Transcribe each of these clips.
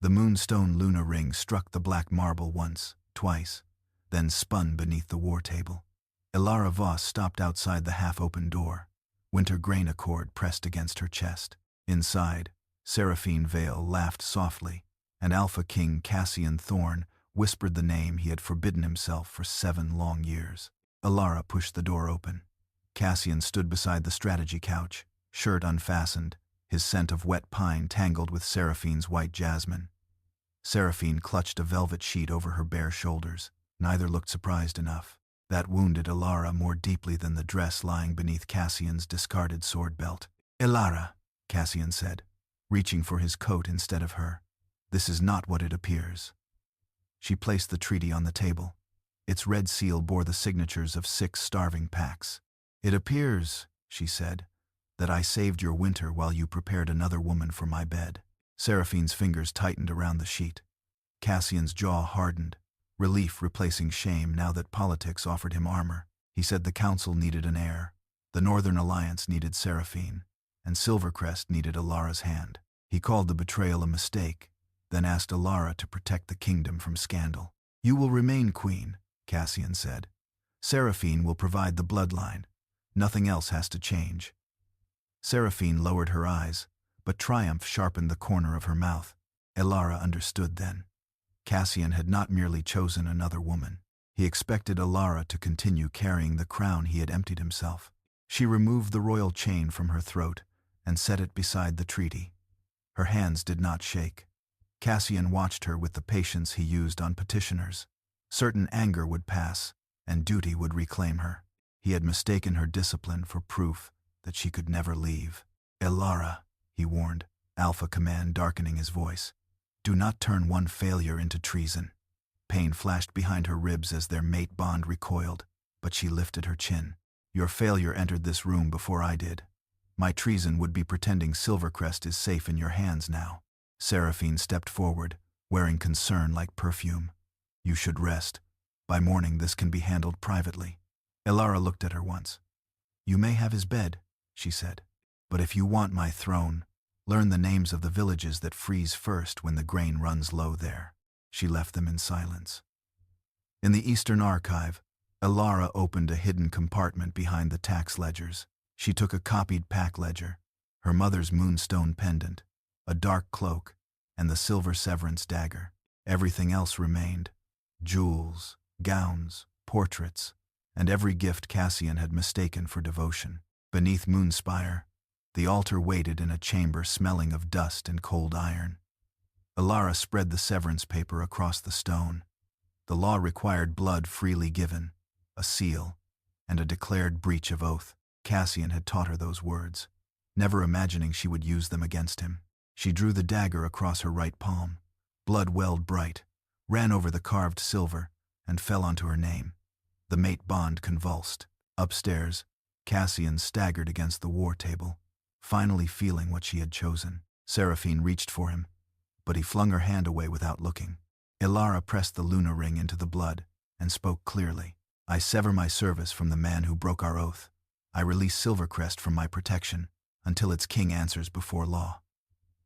The moonstone Luna ring struck the black marble once, twice, then spun beneath the war table. Elara Voss stopped outside the half-open door, winter grain accord pressed against her chest. Inside, Silvercrest Vale laughed softly, and Alpha King Cassian Thorn whispered the name he had forbidden himself for 7 long years. Elara pushed the door open. Cassian stood beside the strategy couch, shirt unfastened, his scent of wet pine tangled with Seraphine's white jasmine. Seraphine clutched a velvet sheet over her bare shoulders. Neither looked surprised enough. That wounded Elara more deeply than the dress lying beneath Cassian's discarded sword belt. "Elara," Cassian said, reaching for his coat instead of her. "This is not what it appears." She placed the treaty on the table. Its red seal bore the signatures of 6 starving packs. "It appears," she said, "that I saved your winter while you prepared another woman for my bed." Seraphine's fingers tightened around the sheet. Cassian's jaw hardened, relief replacing shame now that politics offered him armor. He said the council needed an heir, the Northern Alliance needed Seraphine, and Silvercrest needed Elara's hand. He called the betrayal a mistake, then asked Elara to protect the kingdom from scandal. "You will remain queen," Cassian said. "Seraphine will provide the bloodline. Nothing else has to change." Seraphine lowered her eyes, but triumph sharpened the corner of her mouth. Elara understood then. Cassian had not merely chosen another woman. He expected Elara to continue carrying the crown he had emptied himself. She removed the royal chain from her throat and set it beside the treaty. Her hands did not shake. Cassian watched her with the patience he used on petitioners. Certain anger would pass, and duty would reclaim her. He had mistaken her discipline for proof that she could never leave. "Elara," he warned, alpha command darkening his voice. "Do not turn one failure into treason." Pain flashed behind her ribs as their mate bond recoiled, but she lifted her chin. "Your failure entered this room before I did. My treason would be pretending Silvercrest is safe in your hands now." Seraphine stepped forward, wearing concern like perfume. "You should rest. By morning this can be handled privately." Elara looked at her once. "You may have his bed," she said. "But if you want my throne, learn the names of the villages that freeze first when the grain runs low there." She left them in silence. In the Eastern Archive, Elara opened a hidden compartment behind the tax ledgers. She took a copied pack ledger, her mother's moonstone pendant, a dark cloak, and the silver severance dagger. Everything else remained: jewels, gowns, portraits, and every gift Cassian had mistaken for devotion. Beneath Moonspire, the altar waited in a chamber smelling of dust and cold iron. Elara spread the severance paper across the stone. The law required blood freely given, a seal, and a declared breach of oath. Cassian had taught her those words, never imagining she would use them against him. She drew the dagger across her right palm. Blood welled bright, ran over the carved silver, and fell onto her name. The mate bond convulsed. Upstairs, Cassian staggered against the war table, finally feeling what she had chosen. Seraphine reached for him, but he flung her hand away without looking. Elara pressed the Luna ring into the blood and spoke clearly. "I sever my service from the man who broke our oath. I release Silvercrest from my protection until its king answers before law."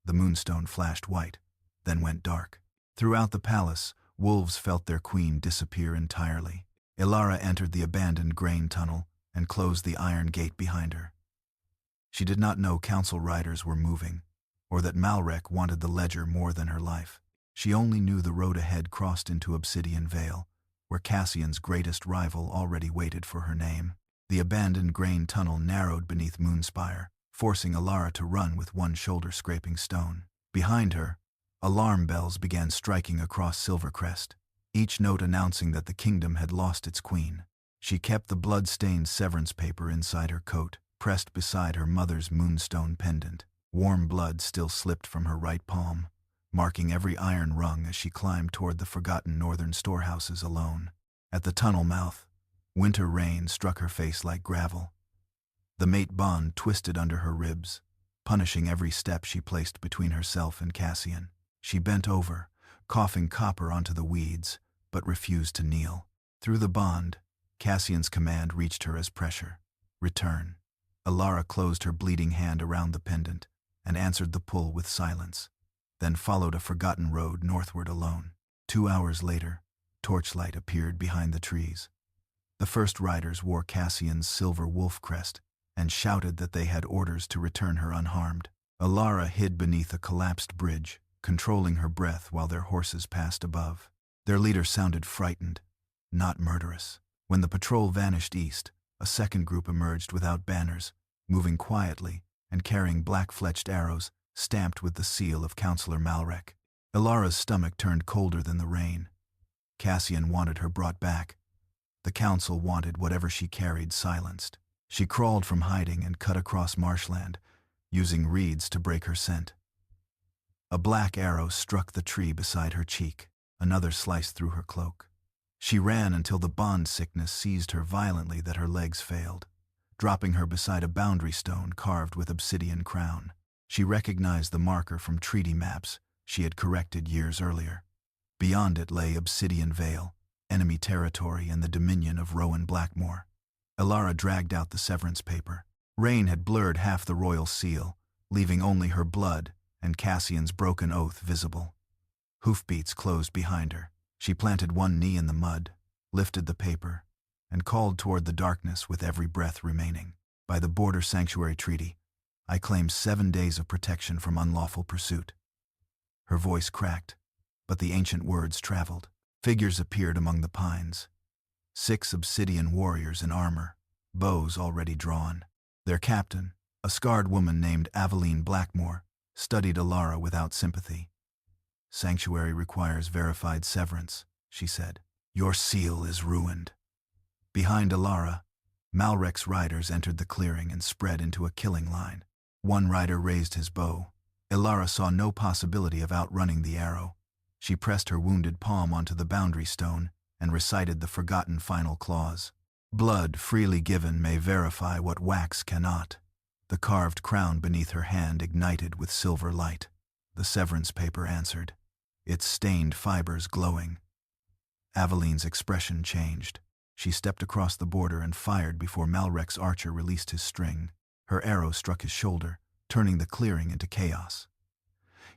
The moonstone flashed white, then went dark. Throughout the palace, wolves felt their queen disappear entirely. Elara entered the abandoned grain tunnel and closed the iron gate behind her. She did not know council riders were moving, or that Malrek wanted the ledger more than her life. She only knew the road ahead crossed into Obsidian Vale, where Cassian's greatest rival already waited for her name. The abandoned grain tunnel narrowed beneath Moonspire, forcing Elara to run with one shoulder scraping stone. Behind her, alarm bells began striking across Silvercrest, each note announcing that the kingdom had lost its queen. She kept the blood-stained severance paper inside her coat, pressed beside her mother's moonstone pendant. Warm blood still slipped from her right palm, marking every iron rung as she climbed toward the forgotten northern storehouses alone. At the tunnel mouth, winter rain struck her face like gravel. The mate bond twisted under her ribs, punishing every step she placed between herself and Cassian. She bent over, coughing copper onto the weeds, but refused to kneel. Through the bond, Cassian's command reached her as pressure. "Return." Elara closed her bleeding hand around the pendant and answered the pull with silence. then followed a forgotten road northward alone. 2 hours later, torchlight appeared behind the trees. The first riders wore Cassian's silver wolf crest and shouted that they had orders to return her unharmed. Elara hid beneath a collapsed bridge, controlling her breath while their horses passed above. Their leader sounded frightened, not murderous. When the patrol vanished east, a second group emerged without banners, moving quietly and carrying black-fletched arrows stamped with the seal of Counselor Malrek. Elara's stomach turned colder than the rain. Cassian wanted her brought back. The council wanted whatever she carried silenced. She crawled from hiding and cut across marshland, using reeds to break her scent. A black arrow struck the tree beside her cheek. Another sliced through her cloak. She ran until the bond sickness seized her violently that her legs failed, dropping her beside a boundary stone carved with obsidian crown. She recognized the marker from treaty maps she had corrected years earlier. Beyond it lay Obsidian Vale, enemy territory and the dominion of Rowan Blackmoor. Elara dragged out the severance paper. Rain had blurred half the royal seal, leaving only her blood and Cassian's broken oath visible. Hoofbeats closed behind her. She planted one knee in the mud, lifted the paper, and called toward the darkness with every breath remaining. By the Border Sanctuary Treaty, I claim 7 days of protection from unlawful pursuit. Her voice cracked, but the ancient words traveled. Figures appeared among the pines. 6 obsidian warriors in armor, bows already drawn. Their captain, a scarred woman named Rowan Blackmoor, studied Elara without sympathy. "Sanctuary requires verified severance," she said. "Your seal is ruined." Behind Elara, Malrek's riders entered the clearing and spread into a killing line. One rider raised his bow. Elara saw no possibility of outrunning the arrow. She pressed her wounded palm onto the boundary stone and recited the forgotten final clause. "Blood freely given may verify what wax cannot." The carved crown beneath her hand ignited with silver light. The severance paper answered, its stained fibers glowing. Aveline's expression changed. She stepped across the border and fired before Malrek's archer released his string. Her arrow struck his shoulder, turning the clearing into chaos.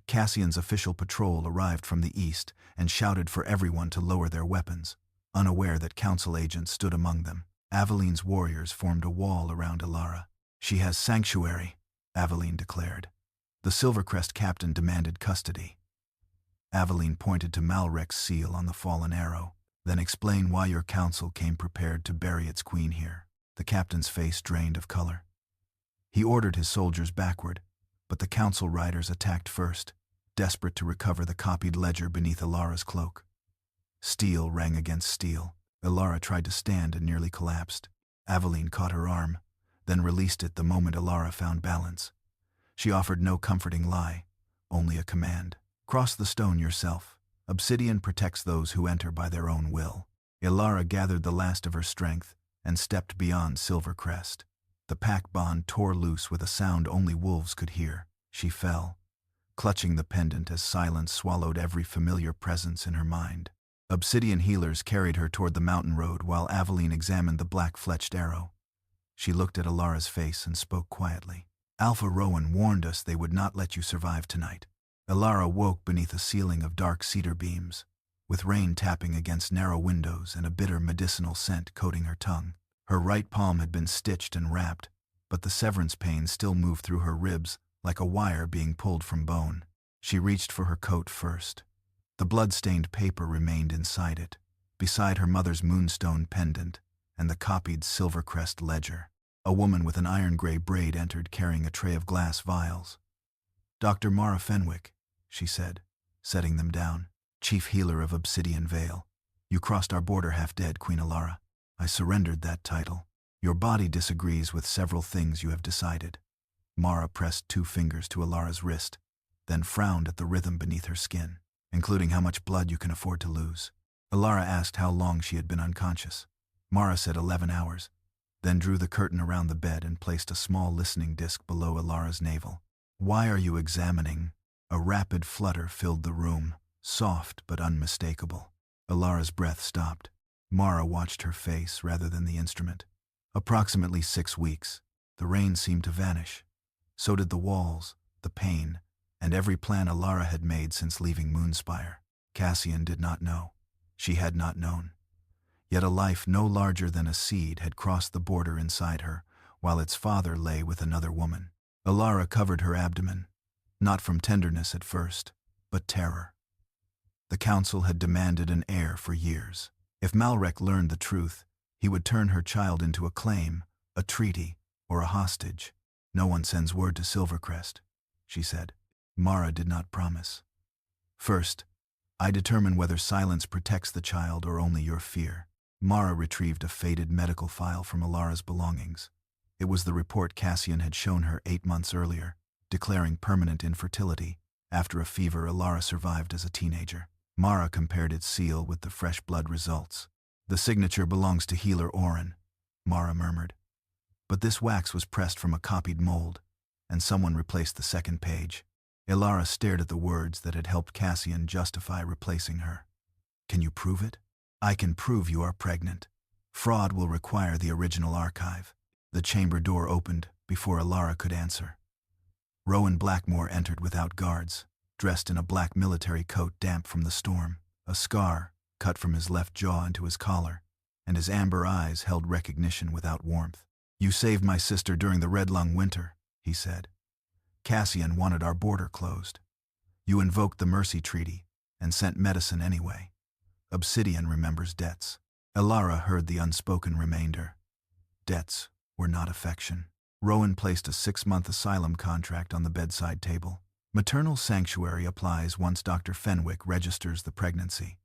Cassian's official patrol arrived from the east and shouted for everyone to lower their weapons, unaware that council agents stood among them. Aveline's warriors formed a wall around Elara. "She has sanctuary," Aveline declared. The Silvercrest captain demanded custody. Aveline pointed to Malrek's seal on the fallen arrow. "Then explain why your council came prepared to bury its queen here." The captain's face drained of color. He ordered his soldiers backward, but the council riders attacked first, desperate to recover the copied ledger beneath Elara's cloak. Steel rang against steel. Elara tried to stand and nearly collapsed. Aveline caught her arm, then released it the moment Elara found balance. She offered no comforting lie, only a command. "Cross the stone yourself. Obsidian protects those who enter by their own will." Elara gathered the last of her strength and stepped beyond Silvercrest. The pack bond tore loose with a sound only wolves could hear. She fell, clutching the pendant as silence swallowed every familiar presence in her mind. Obsidian healers carried her toward the mountain road while Aveline examined the black-fletched arrow. She looked at Elara's face and spoke quietly. "Alpha Rowan warned us they would not let you survive tonight." Elara woke beneath a ceiling of dark cedar beams, with rain tapping against narrow windows and a bitter medicinal scent coating her tongue. Her right palm had been stitched and wrapped, but the severance pain still moved through her ribs like a wire being pulled from bone. She reached for her coat first. The blood-stained paper remained inside it, beside her mother's moonstone pendant and the copied Silvercrest ledger. A woman with an iron-gray braid entered carrying a tray of glass vials. "Dr. Mara Fenwick," she said, setting them down. "Chief healer of Obsidian Vale. You crossed our border half-dead, Queen Elara. I surrendered that title. Your body disagrees with several things you have decided." Mara pressed 2 fingers to Elara's wrist, then frowned at the rhythm beneath her skin. "Including how much blood you can afford to lose." Elara asked how long she had been unconscious. Mara said 11 hours, then drew the curtain around the bed and placed a small listening disc below Elara's navel. "Why are you examining?" A rapid flutter filled the room, soft but unmistakable. Elara's breath stopped. Mara watched her face rather than the instrument. "Approximately 6 weeks. The rain seemed to vanish. So did the walls, the pain, and every plan Elara had made since leaving Moonspire. Cassian did not know. She had not known. Yet a life no larger than a seed had crossed the border inside her, while its father lay with another woman. Elara covered her abdomen, not from tenderness at first, but terror. The council had demanded an heir for years. If Malrek learned the truth, he would turn her child into a claim, a treaty, or a hostage. "No one sends word to Silvercrest," she said. Mara did not promise. "First, I determine whether silence protects the child or only your fear." Mara retrieved a faded medical file from Elara's belongings. It was the report Cassian had shown her 8 months earlier, declaring permanent infertility after a fever Elara survived as a teenager. Mara compared its seal with the fresh blood results. "The signature belongs to healer Oren," Mara murmured. But this wax was pressed from a copied mold, and someone replaced the second page. Elara stared at the words that had helped Cassian justify replacing her. "Can you prove it?" "I can prove you are pregnant. Fraud will require the original archive." The chamber door opened before Elara could answer. Rowan Blackmoor entered without guards, dressed in a black military coat damp from the storm. A scar cut from his left jaw into his collar, and his amber eyes held recognition without warmth. "You saved my sister during the Red Lung winter," he said. "Cassian wanted our border closed. You invoked the Mercy Treaty and sent medicine anyway. Obsidian remembers debts." Elara heard the unspoken remainder. Debts were not affection. Rowan placed a 6-month asylum contract on the bedside table. "Maternal sanctuary applies once Dr. Fenwick registers the pregnancy.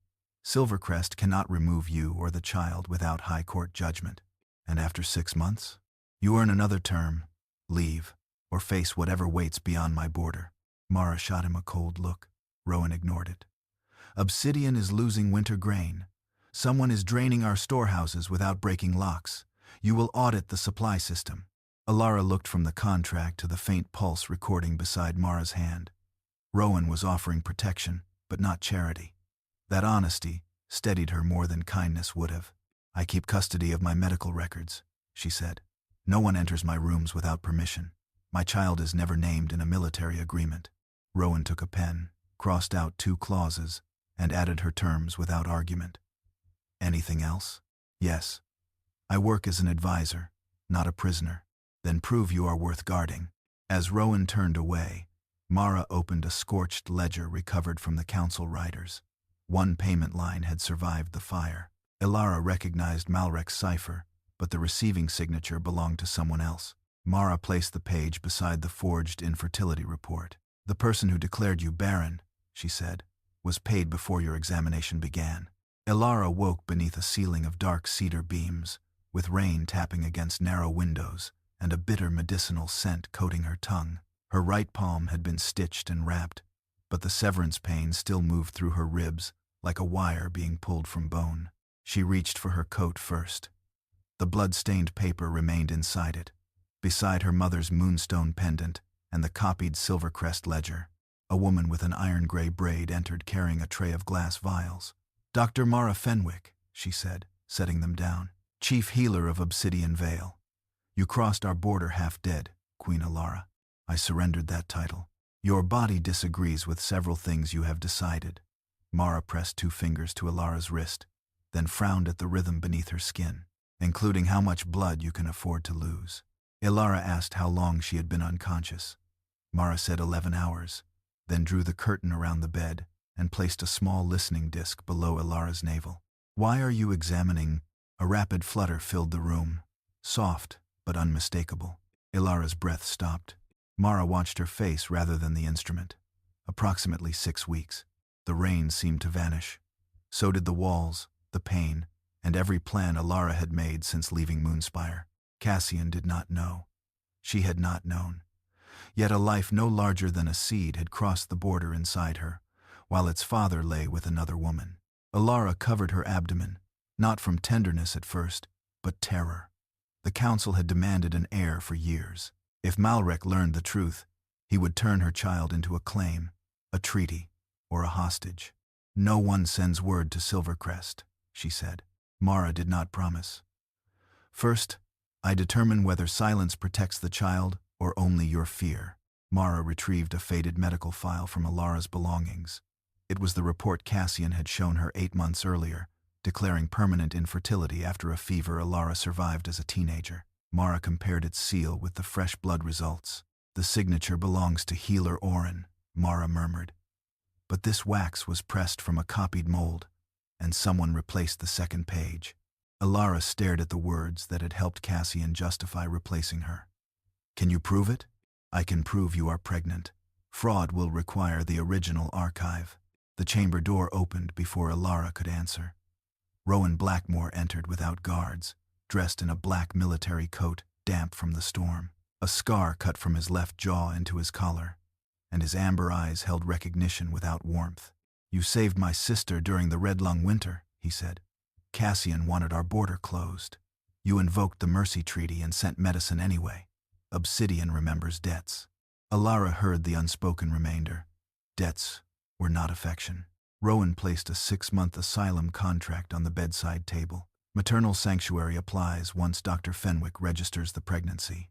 Silvercrest cannot remove you or the child without high court judgment. And after 6 months, you earn another term, leave, or face whatever waits beyond my border." Mara shot him a cold look. Rowan ignored it. "Obsidian is losing winter grain. Someone is draining our storehouses without breaking locks. You will audit the supply system." Elara looked from the contract to the faint pulse recording beside Mara's hand. Rowan was offering protection, but not charity. That honesty steadied her more than kindness would have. "I keep custody of my medical records," she said. "No one enters my rooms without permission. My child is never named in a military agreement." Rowan took a pen, crossed out 2 clauses, and added her terms without argument. "Anything else?" "Yes. I work as an advisor, not a prisoner." "Then prove you are worth guarding." As Rowan turned away, Mara opened a scorched ledger recovered from the council riders. One payment line had survived the fire. Elara recognized Malrek's cipher, but the receiving signature belonged to someone else. Mara placed the page beside the forged infertility report. "The person who declared you barren," she said, "was paid before your examination began." Elara woke beneath a ceiling of dark cedar beams, with rain tapping against narrow windows and a bitter medicinal scent coating her tongue. Her right palm had been stitched and wrapped, but the severance pain still moved through her ribs like a wire being pulled from bone. She reached for her coat first. The blood-stained paper remained inside it, beside her mother's moonstone pendant and the copied Silvercrest ledger. A woman with an iron-gray braid entered carrying a tray of glass vials. "Dr. Mara Fenwick," she said, setting them down. "Chief healer of Obsidian Vale. You crossed our border half dead, Queen Elara. I surrendered that title. Your body disagrees with several things you have decided." Mara pressed 2 fingers to Elara's wrist, then frowned at the rhythm beneath her skin. "Including how much blood you can afford to lose." Elara asked how long she had been unconscious. Mara said 11 hours, then drew the curtain around the bed and placed a small listening disc below Elara's navel. "Why are you examining?" A rapid flutter filled the room, soft but unmistakable. Elara's breath stopped. Mara watched her face rather than the instrument. Approximately 6 weeks. The rain seemed to vanish. So did the walls, the pain, and every plan Elara had made since leaving Moonspire. Cassian did not know. She had not known. Yet a life no larger than a seed had crossed the border inside her, while its father lay with another woman. Elara covered her abdomen, not from tenderness at first, but terror. The council had demanded an heir for years. If Malrek learned the truth, he would turn her child into a claim, a treaty, or a hostage. "No one sends word to Silvercrest," she said. Mara did not promise. "First, I determine whether silence protects the child or only your fear." Mara retrieved a faded medical file from Elara's belongings. It was the report Cassian had shown her 8 months earlier, declaring permanent infertility after a fever Elara survived as a teenager. Mara compared its seal with the fresh blood results. "The signature belongs to healer Oren," Mara murmured. But this wax was pressed from a copied mold, and someone replaced the second page. Elara stared at the words that had helped Cassian justify replacing her. "Can you prove it?" "I can prove you are pregnant. Fraud will require the original archive." The chamber door opened before Elara could answer. Rowan Blackmoor entered without guards, dressed in a black military coat, damp from the storm. A scar cut from his left jaw into his collar, and his amber eyes held recognition without warmth. "You saved my sister during the Red Lung winter," he said. "Cassian wanted our border closed. You invoked the Mercy Treaty and sent medicine anyway. Obsidian remembers debts." Elara heard the unspoken remainder. Debts were not affection. Rowan placed a 6-month asylum contract on the bedside table. "Maternal sanctuary applies once Dr. Fenwick registers the pregnancy.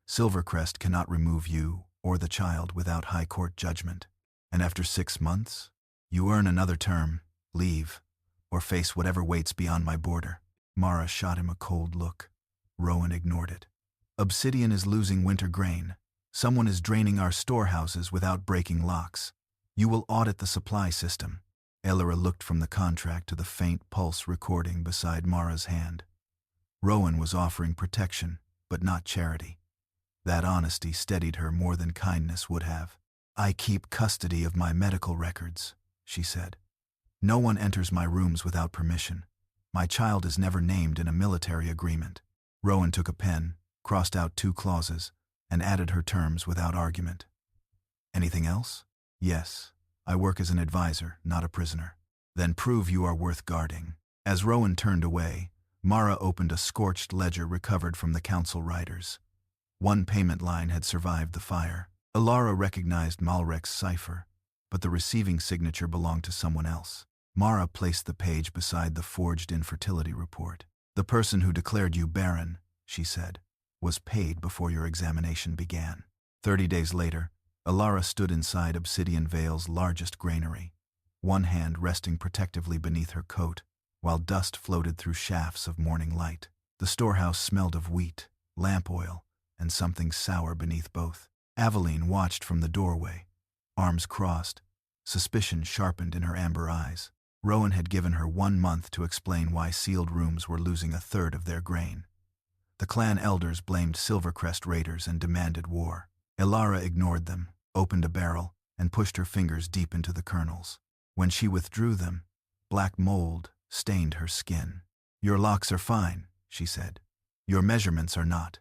Silvercrest cannot remove you or the child without high court judgment. And after 6 months, you earn another term, leave, or face whatever waits beyond my border." Mara shot him a cold look. Rowan ignored it. "Obsidian is losing winter grain. Someone is draining our storehouses without breaking locks. You will audit the supply system." Elara looked from the contract to the faint pulse recording beside Mara's hand. Rowan was offering protection, but not charity. That honesty steadied her more than kindness would have. "I keep custody of my medical records," she said. "No one enters my rooms without permission. My child is never named in a military agreement." Rowan took a pen, crossed out 2 clauses, and added her terms without argument. "Anything else?" "Yes. I work as an advisor, not a prisoner." "Then prove you are worth guarding." As Rowan turned away, Mara opened a scorched ledger recovered from the council riders. One payment line had survived the fire. Elara recognized Malrek's cipher, but the receiving signature belonged to someone else. Mara placed the page beside the forged infertility report. "The person who declared you barren," she said, "was paid before your examination began." 30 days later, Elara stood inside Obsidian Vale's largest granary, one hand resting protectively beneath her coat, while dust floated through shafts of morning light. The storehouse smelled of wheat, lamp oil, and something sour beneath both. Aveline watched from the doorway, arms crossed, suspicion sharpened in her amber eyes. Rowan had given her 1 month to explain why sealed rooms were losing 1/3 of their grain. The clan elders blamed Silvercrest raiders and demanded war. Elara ignored them, opened a barrel, and pushed her fingers deep into the kernels. When she withdrew them, black mold stained her skin. "Your locks are fine," she said. "Your measurements are not."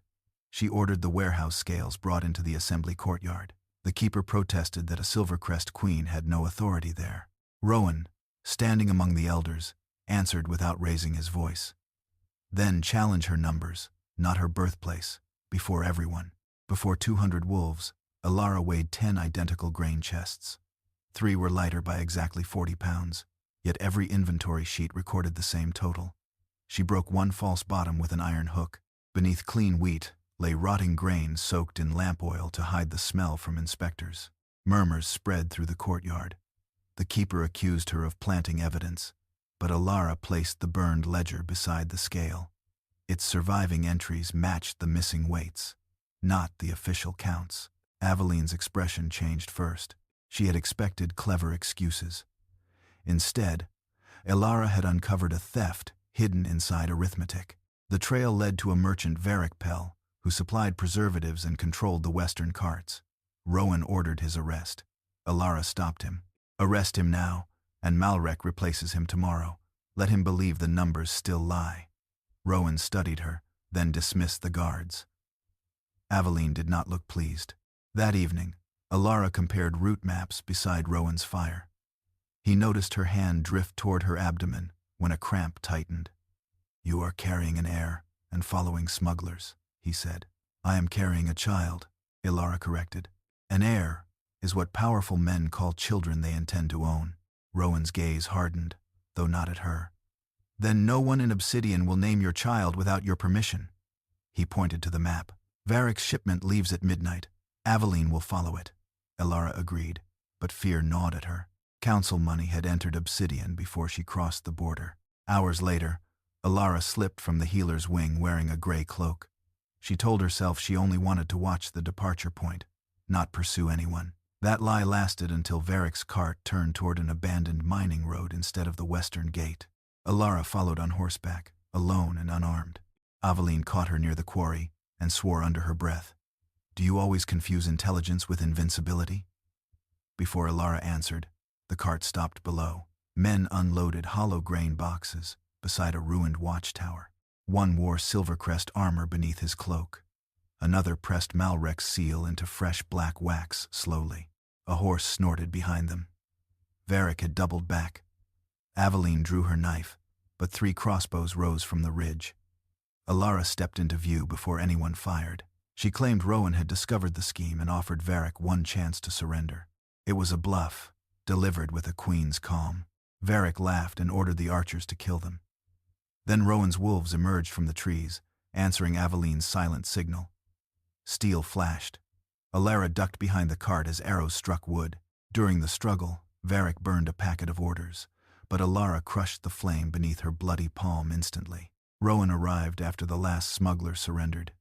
She ordered the warehouse scales brought into the assembly courtyard. The keeper protested that a Silvercrest queen had no authority there. Rowan, standing among the elders, answered without raising his voice. "Then challenge her numbers, not her birthplace, before everyone." Before 200 wolves, Elara weighed 10 identical grain chests. 3 were lighter by exactly 40 pounds, yet every inventory sheet recorded the same total. She broke one false bottom with an iron hook. Beneath clean wheat lay rotting grain soaked in lamp oil to hide the smell from inspectors. Murmurs spread through the courtyard. The keeper accused her of planting evidence, but Elara placed the burned ledger beside the scale. Its surviving entries matched the missing weights, not the official counts. Aveline's expression changed first. She had expected clever excuses. Instead, Elara had uncovered a theft hidden inside arithmetic. The trail led to a merchant Varric, who supplied preservatives and controlled the western carts. Rowan ordered his arrest. Elara stopped him. "Arrest him now, and Malrek replaces him tomorrow. Let him believe the numbers still lie." Rowan studied her, then dismissed the guards. Aveline did not look pleased. That evening, Elara compared route maps beside Rowan's fire. He noticed her hand drift toward her abdomen when a cramp tightened. "You are carrying an heir and following smugglers," he said. "I am carrying a child," Elara corrected. "An heir is what powerful men call children they intend to own." Rowan's gaze hardened, though not at her. "Then no one in Obsidian will name your child without your permission." He pointed to the map. "Varric's shipment leaves at midnight. Aveline will follow it, Elara agreed, but fear gnawed at her. Council money had entered Obsidian before she crossed the border. Hours later, Elara slipped from the healer's wing wearing a gray cloak. She told herself she only wanted to watch the departure point, not pursue anyone. That lie lasted until Varric's cart turned toward an abandoned mining road instead of the western gate. Elara followed on horseback, alone and unarmed. Aveline caught her near the quarry and swore under her breath, "Do you always confuse intelligence with invincibility?" Before Elara answered, the cart stopped below. Men unloaded hollow grain boxes beside a ruined watchtower. One wore Silvercrest armor beneath his cloak. Another pressed Malrek's seal into fresh black wax slowly. A horse snorted behind them. Varric had doubled back. Aveline drew her knife, but 3 crossbows rose from the ridge. Elara stepped into view before anyone fired. She claimed Rowan had discovered the scheme and offered Varric one chance to surrender. It was a bluff, delivered with a queen's calm. Varric laughed and ordered the archers to kill them. Then Rowan's wolves emerged from the trees, answering Aveline's silent signal. Steel flashed. Elara ducked behind the cart as arrows struck wood. During the struggle, Varric burned a packet of orders, but Elara crushed the flame beneath her bloody palm instantly. Rowan arrived after the last smuggler surrendered.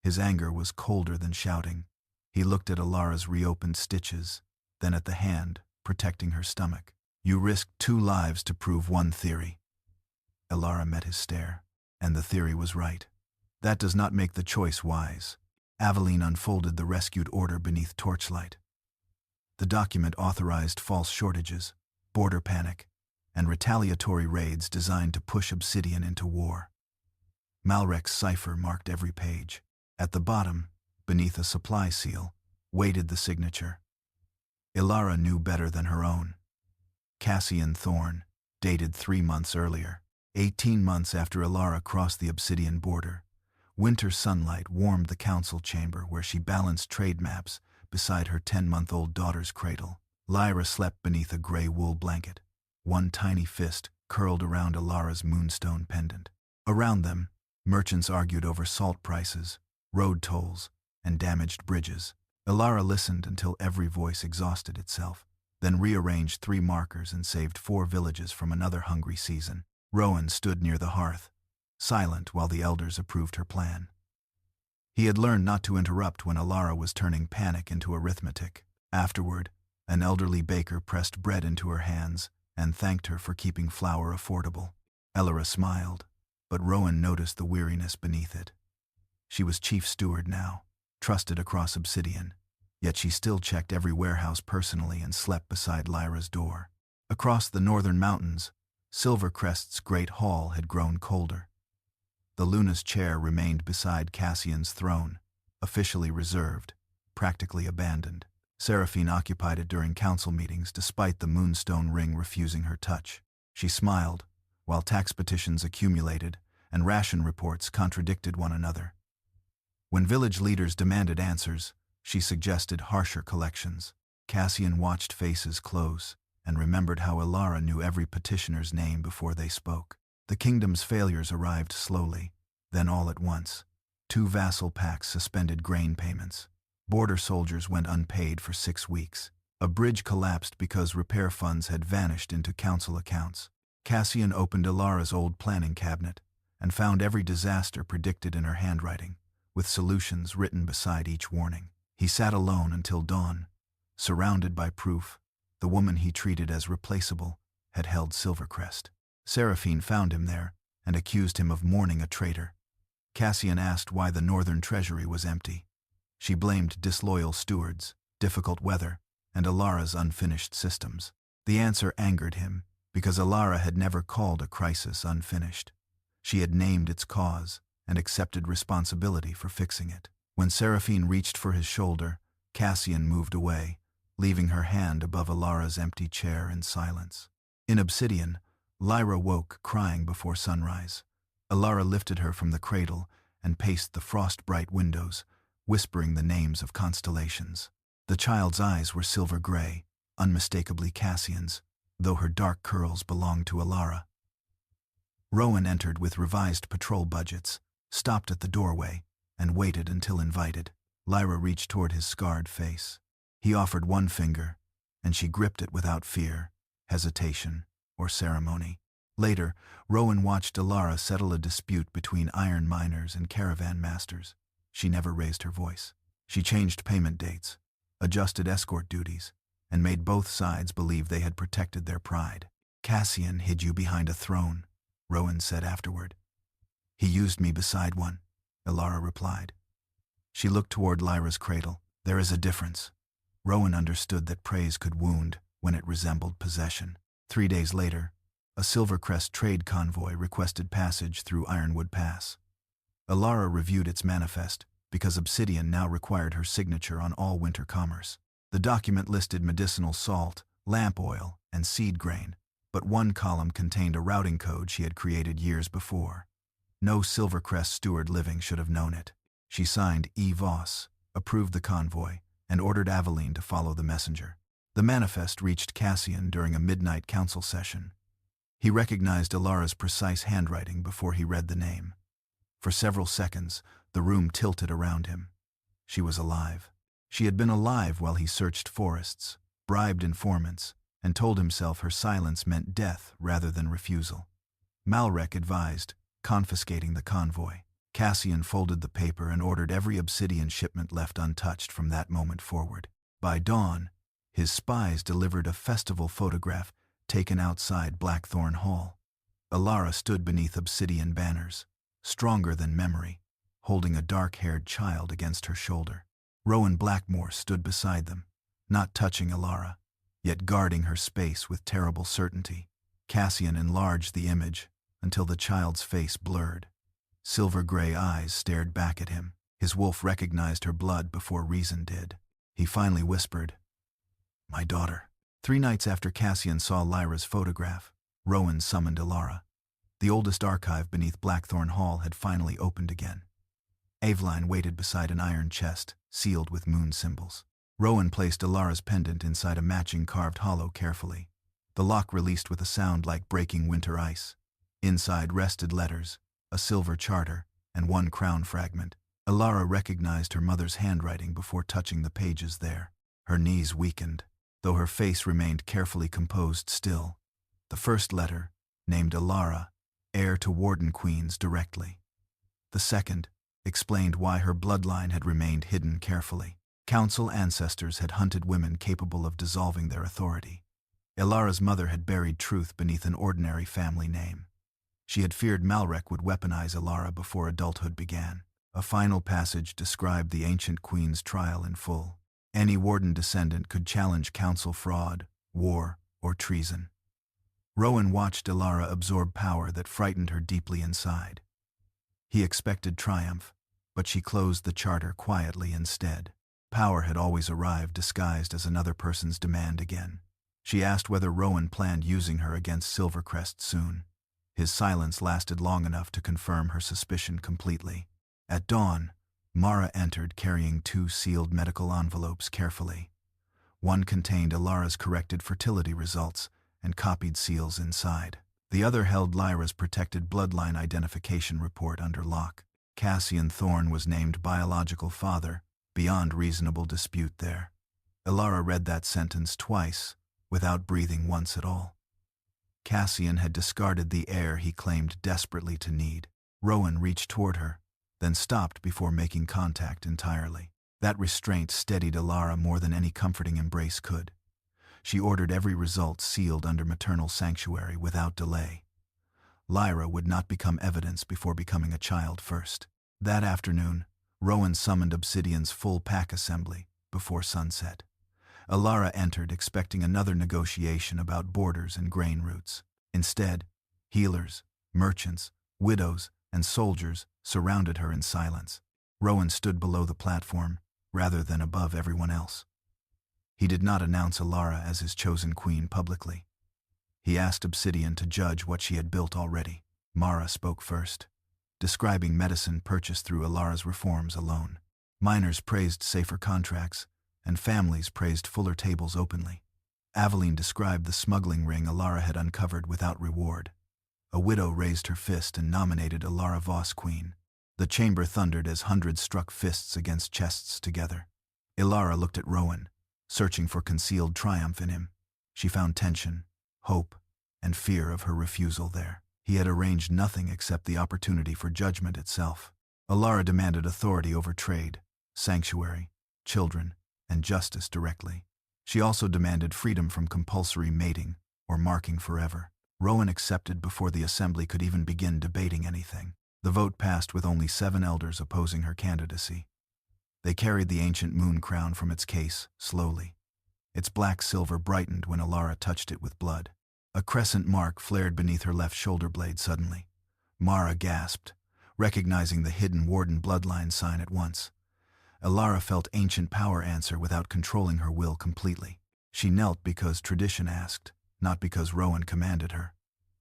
His anger was colder than shouting. He looked at Elara's reopened stitches, then at the hand, protecting her stomach. "You risked 2 lives to prove one theory." Elara met his stare, and the theory was right. That does not make the choice wise. Aveline unfolded the rescued order beneath torchlight. The document authorized false shortages, border panic, and retaliatory raids designed to push Obsidian into war. Malrek's cipher marked every page. At the bottom, beneath a supply seal, waited the signature. Elara knew better than her own. Cassian Thorn, dated 3 months earlier, 18 months after Elara crossed the Obsidian border. Winter sunlight warmed the council chamber where she balanced trade maps beside her 10-month-old daughter's cradle. Lyra slept beneath a gray wool blanket, one tiny fist curled around Elara's moonstone pendant. Around them, merchants argued over salt prices, road tolls, and damaged bridges. Elara listened until every voice exhausted itself, then rearranged 3 markers and saved 4 villages from another hungry season. Rowan stood near the hearth, silent while the elders approved her plan. He had learned not to interrupt when Elara was turning panic into arithmetic. Afterward, an elderly baker pressed bread into her hands and thanked her for keeping flour affordable. Elara smiled, but Rowan noticed the weariness beneath it. She was chief steward now, trusted across Obsidian, yet she still checked every warehouse personally and slept beside Lyra's door. Across the northern mountains, Silvercrest's great hall had grown colder. The Luna's chair remained beside Cassian's throne, officially reserved, practically abandoned. Seraphine occupied it during council meetings despite the moonstone ring refusing her touch. She smiled, while tax petitions accumulated and ration reports contradicted one another. When village leaders demanded answers, she suggested harsher collections. Cassian watched faces close and remembered how Elara knew every petitioner's name before they spoke. The kingdom's failures arrived slowly, then all at once. 2 vassal pacts suspended grain payments. Border soldiers went unpaid for 6 weeks. A bridge collapsed because repair funds had vanished into council accounts. Cassian opened Elara's old planning cabinet and found every disaster predicted in her handwriting, with solutions written beside each warning. He sat alone until dawn. Surrounded by proof, the woman he treated as replaceable had held Silvercrest. Seraphine found him there and accused him of mourning a traitor. Cassian asked why the northern treasury was empty. She blamed disloyal stewards, difficult weather, and Elara's unfinished systems. The answer angered him because Elara had never called a crisis unfinished. She had named its cause and accepted responsibility for fixing it. When Seraphine reached for his shoulder, Cassian moved away, leaving her hand above Elara's empty chair in silence. In Obsidian, Lyra woke crying before sunrise. Elara lifted her from the cradle and paced the frost-bright windows, whispering the names of constellations. The child's eyes were silver-gray, unmistakably Cassian's, though her dark curls belonged to Elara. Rowan entered with revised patrol budgets, stopped at the doorway, and waited until invited. Lyra reached toward his scarred face. He offered one finger, and she gripped it without fear, hesitation, or ceremony. Later, Rowan watched Elara settle a dispute between iron miners and caravan masters. She never raised her voice. She changed payment dates, adjusted escort duties, and made both sides believe they had protected their pride. "Cassian hid you behind a throne," Rowan said afterward. "He used me beside one," Elara replied. She looked toward Lyra's cradle. "There is a difference." Rowan understood that praise could wound when it resembled possession. 3 days later, a Silvercrest trade convoy requested passage through Ironwood Pass. Elara reviewed its manifest, because Obsidian now required her signature on all winter commerce. The document listed medicinal salt, lamp oil, and seed grain, but one column contained a routing code she had created years before. No Silvercrest steward living should have known it. She signed E. Voss, approved the convoy, and ordered Aveline to follow the messenger. The manifest reached Cassian during a midnight council session. He recognized Elara's precise handwriting before he read the name. For several seconds, the room tilted around him. She was alive. She had been alive while he searched forests, bribed informants, and told himself her silence meant death rather than refusal. Malrek advised, confiscating the convoy. Cassian folded the paper and ordered every Obsidian shipment left untouched from that moment forward. By dawn, his spies delivered a festival photograph taken outside Blackthorn Hall. Elara stood beneath Obsidian banners, stronger than memory, holding a dark-haired child against her shoulder. Rowan Blackmoor stood beside them, not touching Elara, yet guarding her space with terrible certainty. Cassian enlarged the image until the child's face blurred. Silver-gray eyes stared back at him. His wolf recognized her blood before reason did. He finally whispered, "My daughter." 3 nights after Cassian saw Lyra's photograph, Rowan summoned Elara. The oldest archive beneath Blackthorn Hall had finally opened again. Aveline waited beside an iron chest, sealed with moon symbols. Rowan placed Elara's pendant inside a matching carved hollow carefully. The lock released with a sound like breaking winter ice. Inside rested letters, a silver charter, and 1 crown fragment. Elara recognized her mother's handwriting before touching the pages there. Her knees weakened, though her face remained carefully composed still. The first letter, named Elara, heir to Warden Queens directly. The second explained why her bloodline had remained hidden carefully. Council ancestors had hunted women capable of dissolving their authority. Elara's mother had buried truth beneath an ordinary family name. She had feared Malrek would weaponize Elara before adulthood began. A final passage described the ancient queen's trial in full. Any Warden descendant could challenge council fraud, war, or treason. Rowan watched Elara absorb power that frightened her deeply inside. He expected triumph, but she closed the charter quietly instead. Power had always arrived disguised as another person's demand again. She asked whether Rowan planned using her against Silvercrest soon. His silence lasted long enough to confirm her suspicion completely. At dawn, Mara entered carrying 2 sealed medical envelopes carefully. One contained Elara's corrected fertility results and copied seals inside. The other held Lyra's protected bloodline identification report under lock. Cassian Thorne was named biological father, beyond reasonable dispute there. Elara read that sentence twice, without breathing once at all. Cassian had discarded the heir he claimed desperately to need. Rowan reached toward her, then stopped before making contact entirely. That restraint steadied Elara more than any comforting embrace could. She ordered every result sealed under maternal sanctuary without delay. Lyra would not become evidence before becoming a child first. That afternoon, Rowan summoned Obsidian's full pack assembly before sunset. Elara entered expecting another negotiation about borders and grain routes. Instead, healers, merchants, widows, and soldiers surrounded her in silence. Rowan stood below the platform, rather than above everyone else. He did not announce Elara as his chosen queen publicly. He asked Obsidian to judge what she had built already. Mara spoke first, describing medicine purchased through Elara's reforms alone. Miners praised safer contracts, and families praised fuller tables openly. Aveline described the smuggling ring Elara had uncovered without reward. A widow raised her fist and nominated Elara Voss queen. The chamber thundered as hundreds struck fists against chests together. Elara looked at Rowan, searching for concealed triumph in him. She found tension, hope, and fear of her refusal there. He had arranged nothing except the opportunity for judgment itself. Elara demanded authority over trade, sanctuary, children, and justice directly. She also demanded freedom from compulsory mating or marking forever. Rowan accepted before the assembly could even begin debating anything. The vote passed with only 7 elders opposing her candidacy. They carried the ancient moon crown from its case, slowly. Its black silver brightened when Elara touched it with blood. A crescent mark flared beneath her left shoulder blade suddenly. Mara gasped, recognizing the hidden Warden bloodline sign at once. Elara felt ancient power answer without controlling her will completely. She knelt because tradition asked, not because Rowan commanded her.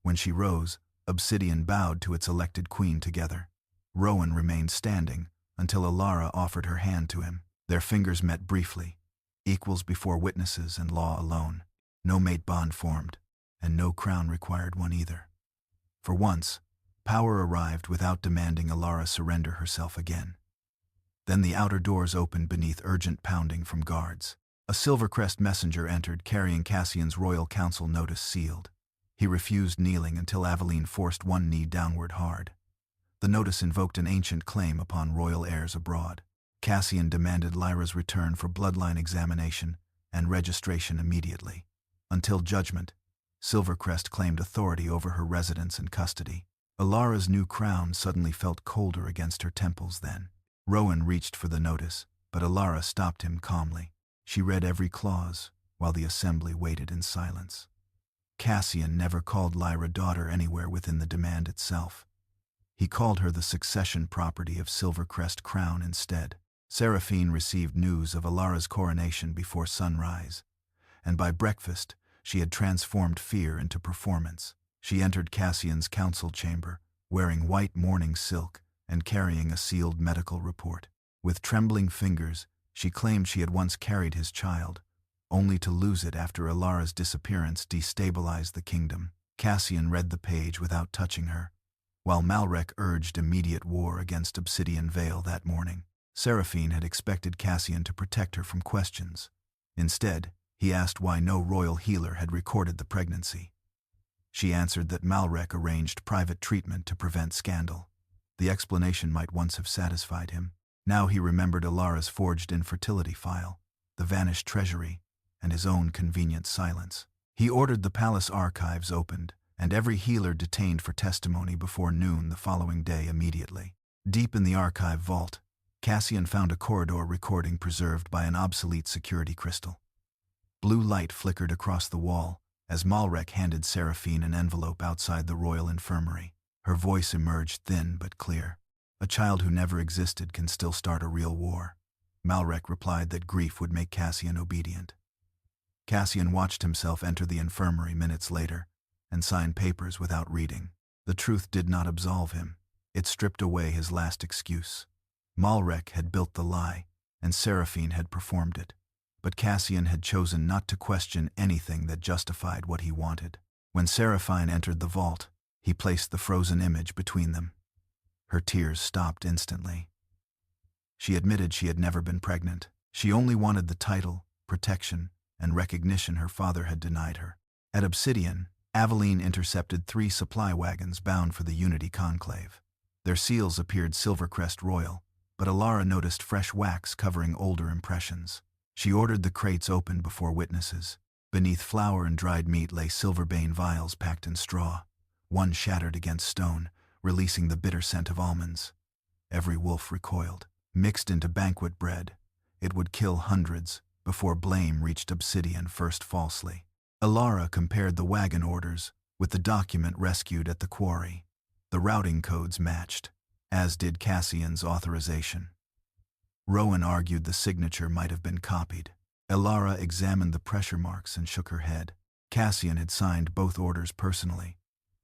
When she rose, Obsidian bowed to its elected queen together. Rowan remained standing until Elara offered her hand to him. Their fingers met briefly, equals before witnesses and law alone. No mate bond formed, and no crown required one either. For once, power arrived without demanding Elara surrender herself again. Then the outer doors opened beneath urgent pounding from guards. A Silvercrest messenger entered carrying Cassian's royal council notice sealed. He refused kneeling until Aveline forced one knee downward hard. The notice invoked an ancient claim upon royal heirs abroad. Cassian demanded Lyra's return for bloodline examination and registration immediately. Until judgment, Silvercrest claimed authority over her residence and custody. Elara's new crown suddenly felt colder against her temples then. Rowan reached for the notice, but Elara stopped him calmly. She read every clause, while the assembly waited in silence. Cassian never called Lyra daughter anywhere within the demand itself. He called her the succession property of Silvercrest crown instead. Seraphine received news of Elara's coronation before sunrise, and by breakfast she had transformed fear into performance. She entered Cassian's council chamber, wearing white mourning silk and carrying a sealed medical report. With trembling fingers, she claimed she had once carried his child, only to lose it after Elara's disappearance destabilized the kingdom. Cassian read the page without touching her, while Malrek urged immediate war against Obsidian Vale that morning. Seraphine had expected Cassian to protect her from questions. Instead, he asked why no royal healer had recorded the pregnancy. She answered that Malrek arranged private treatment to prevent scandal. The explanation might once have satisfied him. Now he remembered Elara's forged infertility file, the vanished treasury, and his own convenient silence. He ordered the palace archives opened, and every healer detained for testimony before noon the following day immediately. Deep in the archive vault, Cassian found a corridor recording preserved by an obsolete security crystal. Blue light flickered across the wall as Malrek handed Seraphine an envelope outside the royal infirmary. Her voice emerged thin but clear. A child who never existed can still start a real war. Malrek replied that grief would make Cassian obedient. Cassian watched himself enter the infirmary minutes later and sign papers without reading. The truth did not absolve him. It stripped away his last excuse. Malrek had built the lie, and Seraphine had performed it. But Cassian had chosen not to question anything that justified what he wanted. When Seraphine entered the vault, he placed the frozen image between them. Her tears stopped instantly. She admitted she had never been pregnant. She only wanted the title, protection, and recognition her father had denied her. At Obsidian, Aveline intercepted 3 supply wagons bound for the Unity Conclave. Their seals appeared Silvercrest Royal, but Elara noticed fresh wax covering older impressions. She ordered the crates opened before witnesses. Beneath flour and dried meat lay silverbane vials packed in straw. One shattered against stone, releasing the bitter scent of almonds. Every wolf recoiled. Mixed into banquet bread, it would kill hundreds before blame reached Obsidian first falsely. Elara compared the wagon orders with the document rescued at the quarry. The routing codes matched, as did Cassian's authorization. Rowan argued the signature might have been copied. Elara examined the pressure marks and shook her head. Cassian had signed both orders personally.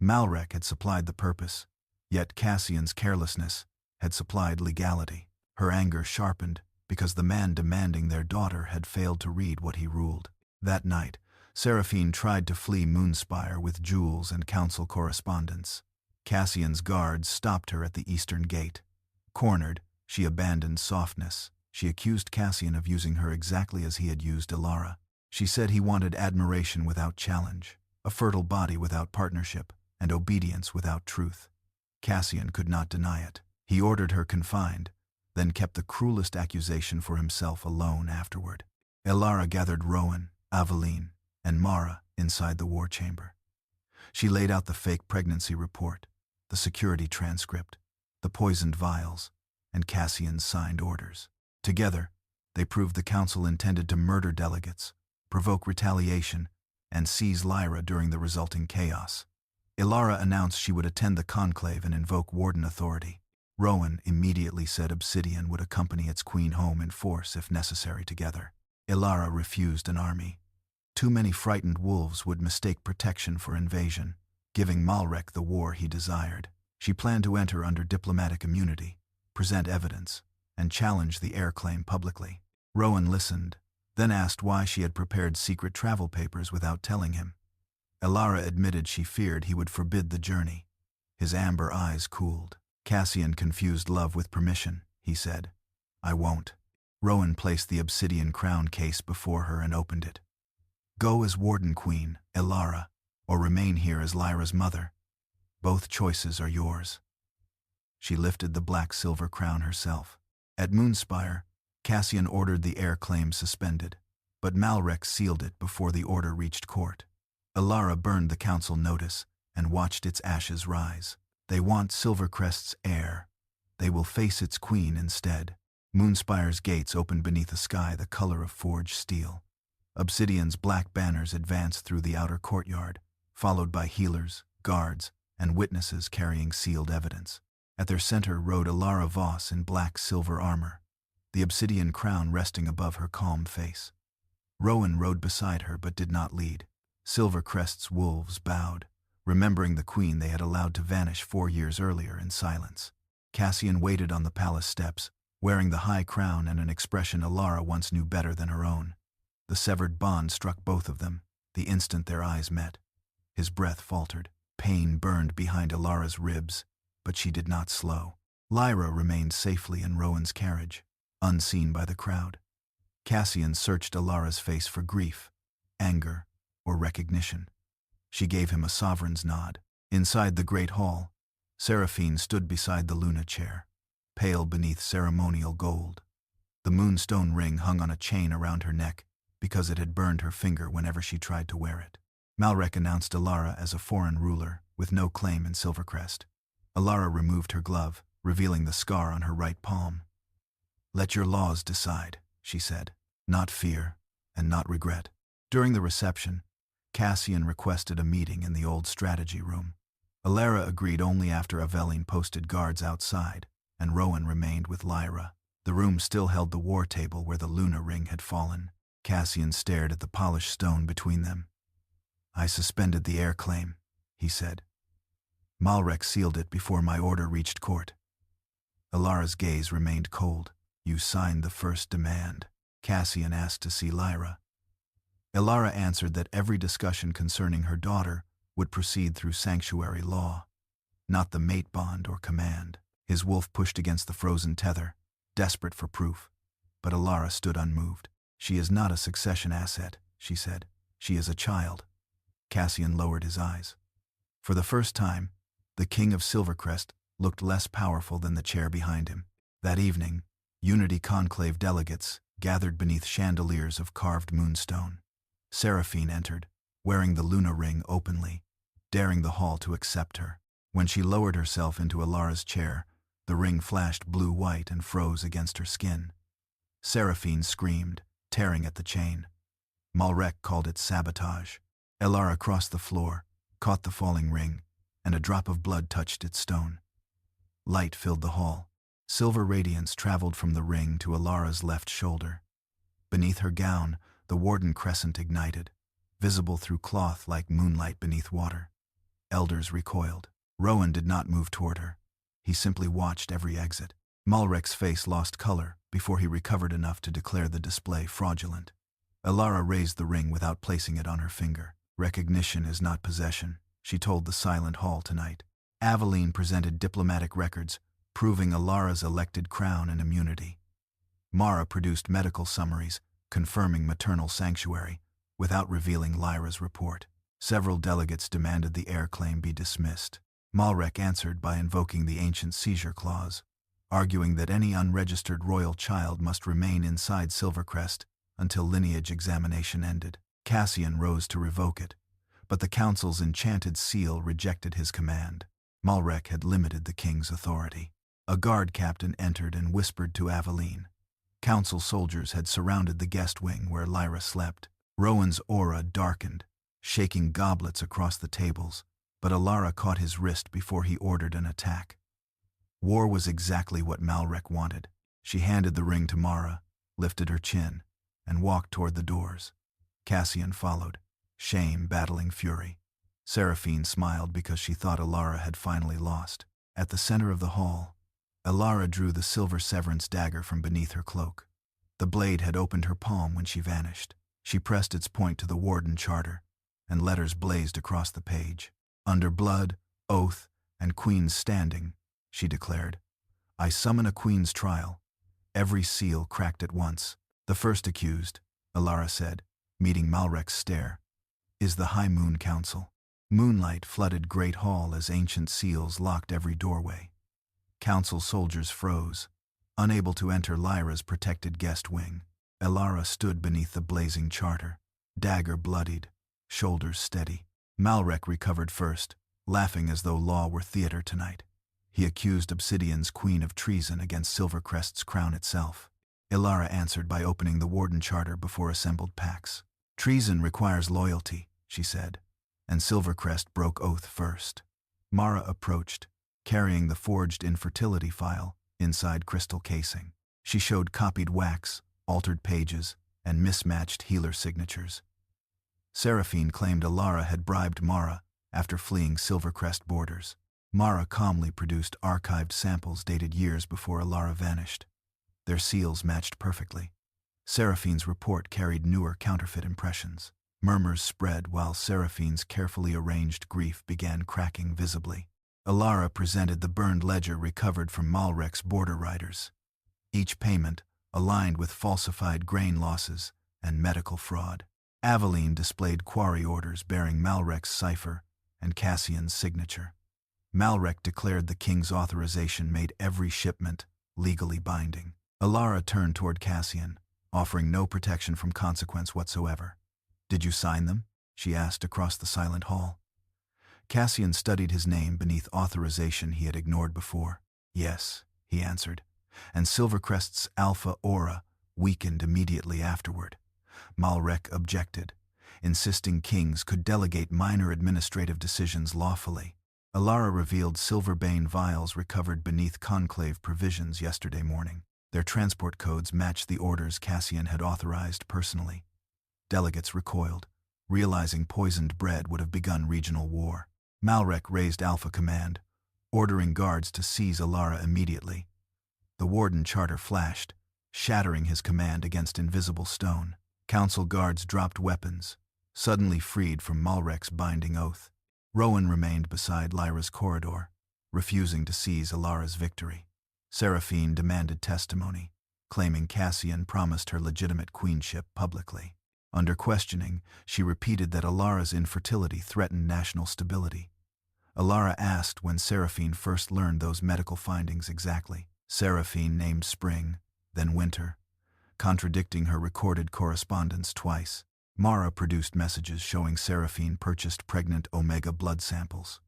Malrek had supplied the purpose, yet Cassian's carelessness had supplied legality. Her anger sharpened because the man demanding their daughter had failed to read what he ruled. That night, Seraphine tried to flee Moonspire with jewels and council correspondence. Cassian's guards stopped her at the eastern gate. Cornered, she abandoned softness. She accused Cassian of using her exactly as he had used Elara. She said he wanted admiration without challenge, a fertile body without partnership, and obedience without truth. Cassian could not deny it. He ordered her confined, then kept the cruelest accusation for himself alone afterward. Elara gathered Rowan, Aveline, and Mara inside the war chamber. She laid out the fake pregnancy report, the security transcript, the poisoned vials, and Cassian's signed orders. Together, they proved the council intended to murder delegates, provoke retaliation, and seize Lyra during the resulting chaos. Elara announced she would attend the conclave and invoke warden authority. Rowan immediately said Obsidian would accompany its queen home in force if necessary together. Elara refused an army. Too many frightened wolves would mistake protection for invasion, giving Malrek the war he desired. She planned to enter under diplomatic immunity, present evidence, and challenge the heir claim publicly. Rowan listened, then asked why she had prepared secret travel papers without telling him. Elara admitted she feared he would forbid the journey. His amber eyes cooled. Cassian confused love with permission, he said. I won't. Rowan placed the obsidian crown case before her and opened it. Go as Warden Queen, Elara, or remain here as Lyra's mother. Both choices are yours. She lifted the black silver crown herself. At Moonspire, Cassian ordered the heir claim suspended, but Malrek sealed it before the order reached court. Elara burned the council notice and watched its ashes rise. They want Silvercrest's heir. They will face its queen instead. Moonspire's gates opened beneath a sky the color of forged steel. Obsidian's black banners advanced through the outer courtyard, followed by healers, guards, and witnesses carrying sealed evidence. At their center rode Elara Voss in black silver armor, the obsidian crown resting above her calm face. Rowan rode beside her but did not lead. Silvercrest's wolves bowed, remembering the queen they had allowed to vanish 4 years earlier in silence. Cassian waited on the palace steps, wearing the high crown and an expression Elara once knew better than her own. The severed bond struck both of them, the instant their eyes met. His breath faltered. Pain burned behind Elara's ribs, but she did not slow. Lyra remained safely in Rowan's carriage, unseen by the crowd. Cassian searched Elara's face for grief, anger, or recognition. She gave him a sovereign's nod. Inside the great hall, Seraphine stood beside the Luna chair, pale beneath ceremonial gold. The moonstone ring hung on a chain around her neck because it had burned her finger whenever she tried to wear it. Malrek announced Elara as a foreign ruler with no claim in Silvercrest. Elara removed her glove, revealing the scar on her right palm. Let your laws decide, she said, not fear and not regret. During the reception, Cassian requested a meeting in the old strategy room. Elara agreed only after Aveline posted guards outside, and Rowan remained with Lyra. The room still held the war table where the Luna ring had fallen. Cassian stared at the polished stone between them. I suspended the heir claim, he said. Malrek sealed it before my order reached court. Elara's gaze remained cold. You signed the first demand. Cassian asked to see Lyra. Elara answered that every discussion concerning her daughter would proceed through sanctuary law, not the mate bond or command. His wolf pushed against the frozen tether, desperate for proof, but Elara stood unmoved. She is not a succession asset, she said. She is a child. Cassian lowered his eyes. For the first time, the king of Silvercrest looked less powerful than the chair behind him. That evening, Unity Conclave delegates gathered beneath chandeliers of carved moonstone. Seraphine entered, wearing the Luna ring openly, daring the hall to accept her. When she lowered herself into Elara's chair, the ring flashed blue-white and froze against her skin. Seraphine screamed, tearing at the chain. Malrek called it sabotage. Elara crossed the floor, caught the falling ring, and a drop of blood touched its stone. Light filled the hall. Silver radiance traveled from the ring to Elara's left shoulder. Beneath her gown, the warden crescent ignited, visible through cloth like moonlight beneath water. Elders recoiled. Rowan did not move toward her. He simply watched every exit. Malrek's face lost color before he recovered enough to declare the display fraudulent. Elara raised the ring without placing it on her finger. Recognition is not possession, she told the silent hall tonight. Aveline presented diplomatic records proving Elara's elected crown and immunity. Mara produced medical summaries, confirming maternal sanctuary, without revealing Lyra's report. Several delegates demanded the heir claim be dismissed. Malrek answered by invoking the ancient seizure clause, arguing that any unregistered royal child must remain inside Silvercrest until lineage examination ended. Cassian rose to revoke it, but the council's enchanted seal rejected his command. Malrek had limited the king's authority. A guard captain entered and whispered to Aveline. Council soldiers had surrounded the guest wing where Lyra slept. Rowan's aura darkened, shaking goblets across the tables, but Elara caught his wrist before he ordered an attack. War was exactly what Malrek wanted. She handed the ring to Mara, lifted her chin, and walked toward the doors. Cassian followed, shame battling fury. Seraphine smiled because she thought Elara had finally lost. At the center of the hall, Elara drew the silver severance dagger from beneath her cloak. The blade had opened her palm when she vanished. She pressed its point to the Warden Charter, and letters blazed across the page. Under blood, oath, and Queen's standing, she declared, I summon a Queen's trial. Every seal cracked at once. The first accused, Elara said, meeting Malrek's stare, is the High Moon Council. Moonlight flooded Great Hall as ancient seals locked every doorway. Council soldiers froze, unable to enter Lyra's protected guest wing. Elara stood beneath the blazing charter, dagger bloodied, shoulders steady. Malrek recovered first, laughing as though law were theater tonight. He accused Obsidian's queen of treason against Silvercrest's crown itself. Elara answered by opening the Warden Charter before assembled packs. Treason requires loyalty, she said, and Silvercrest broke oath first. Mara approached, carrying the forged infertility file inside crystal casing. She showed copied wax, altered pages, and mismatched healer signatures. Seraphine claimed Elara had bribed Mara after fleeing Silvercrest borders. Mara calmly produced archived samples dated years before Elara vanished. Their seals matched perfectly. Seraphine's report carried newer counterfeit impressions. Murmurs spread while Seraphine's carefully arranged grief began cracking visibly. Elara presented the burned ledger recovered from Malrek's border riders. Each payment aligned with falsified grain losses and medical fraud. Aveline displayed quarry orders bearing Malrek's cipher and Cassian's signature. Malrek declared the king's authorization made every shipment legally binding. Elara turned toward Cassian, offering no protection from consequence whatsoever. Did you sign them? She asked across the silent hall. Cassian studied his name beneath authorization he had ignored before. Yes, he answered, and Silvercrest's alpha aura weakened immediately afterward. Malrek objected, insisting kings could delegate minor administrative decisions lawfully. Elara revealed Silverbane vials recovered beneath conclave provisions yesterday morning. Their transport codes matched the orders Cassian had authorized personally. Delegates recoiled, realizing poisoned bread would have begun regional war. Malrek raised Alpha Command, ordering guards to seize Elara immediately. The Warden Charter flashed, shattering his command against invisible stone. Council guards dropped weapons, suddenly freed from Malrek's binding oath. Rowan remained beside Lyra's corridor, refusing to seize Elara's victory. Seraphine demanded testimony, claiming Cassian promised her legitimate queenship publicly. Under questioning, she repeated that Elara's infertility threatened national stability. Elara asked when Seraphine first learned those medical findings exactly. Seraphine named spring, then winter, contradicting her recorded correspondence twice. Mara produced messages showing Seraphine purchased pregnant Omega blood samples.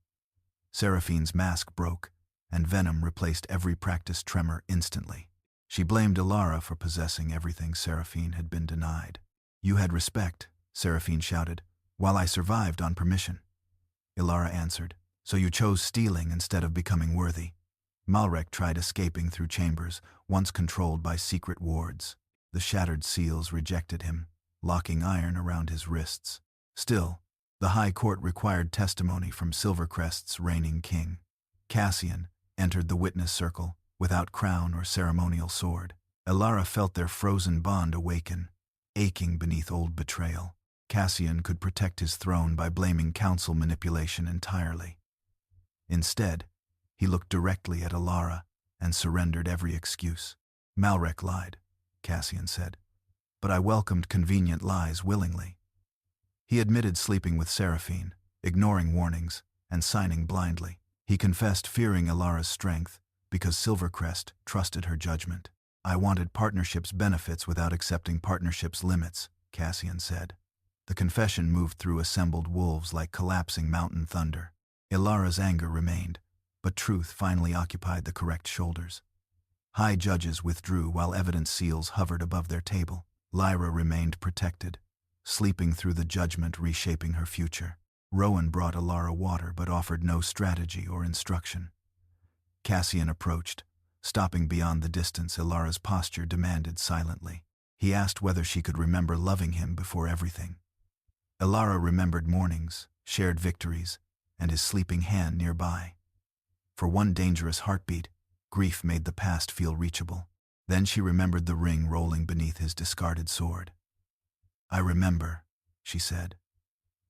Seraphine's mask broke, and venom replaced every practiced tremor instantly. She blamed Elara for possessing everything Seraphine had been denied. You had respect, Seraphine shouted, while I survived on permission. Elara answered, so you chose stealing instead of becoming worthy. Malrek tried escaping through chambers, once controlled by secret wards. The shattered seals rejected him, locking iron around his wrists. Still, the High Court required testimony from Silvercrest's reigning king. Cassian entered the witness circle, without crown or ceremonial sword. Elara felt their frozen bond awaken, aching beneath old betrayal. Cassian could protect his throne by blaming council manipulation entirely. Instead, he looked directly at Elara, and surrendered every excuse. Malrek lied, Cassian said, but I welcomed convenient lies willingly. He admitted sleeping with Seraphine, ignoring warnings, and signing blindly. He confessed fearing Elara's strength because Silvercrest trusted her judgment. I wanted partnership's benefits without accepting partnership's limits, Cassian said. The confession moved through assembled wolves like collapsing mountain thunder. Elara's anger remained, but truth finally occupied the correct shoulders. High judges withdrew while evidence seals hovered above their table. Lyra remained protected, sleeping through the judgment reshaping her future. Rowan brought Elara water but offered no strategy or instruction. Cassian approached, stopping beyond the distance Elara's posture demanded silently. He asked whether she could remember loving him before everything. Elara remembered mornings, shared victories, and his sleeping hand nearby. For one dangerous heartbeat, grief made the past feel reachable. Then she remembered the ring rolling beneath his discarded sword. I remember, she said.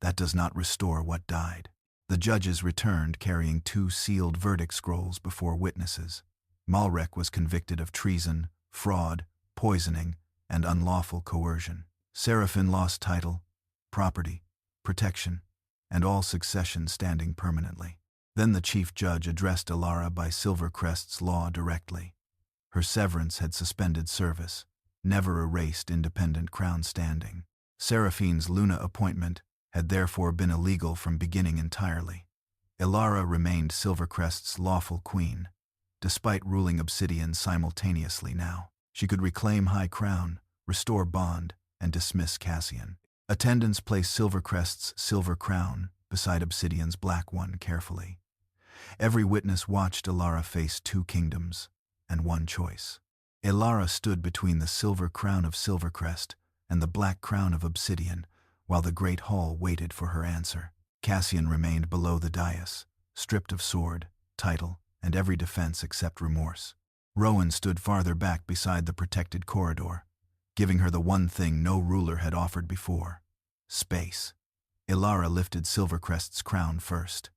That does not restore what died. The judges returned carrying 2 sealed verdict scrolls before witnesses. Malrek was convicted of treason, fraud, poisoning, and unlawful coercion. Seraphine lost title, property, protection, and all succession standing permanently. Then the chief judge addressed Elara by Silvercrest's law directly. Her severance had suspended service, never erased independent crown standing. Seraphine's Luna appointment had therefore been illegal from beginning entirely. Elara remained Silvercrest's lawful queen, despite ruling Obsidian simultaneously now. She could reclaim High Crown, restore Bond, and dismiss Cassian. Attendants placed Silvercrest's silver crown beside Obsidian's black one carefully. Every witness watched Elara face 2 kingdoms and 1 choice. Elara stood between the silver crown of Silvercrest and the black crown of Obsidian, while the great hall waited for her answer. Cassian remained below the dais, stripped of sword, title, and every defense except remorse. Rowan stood farther back beside the protected corridor, giving her the one thing no ruler had offered before: space. Elara lifted Silvercrest's crown first.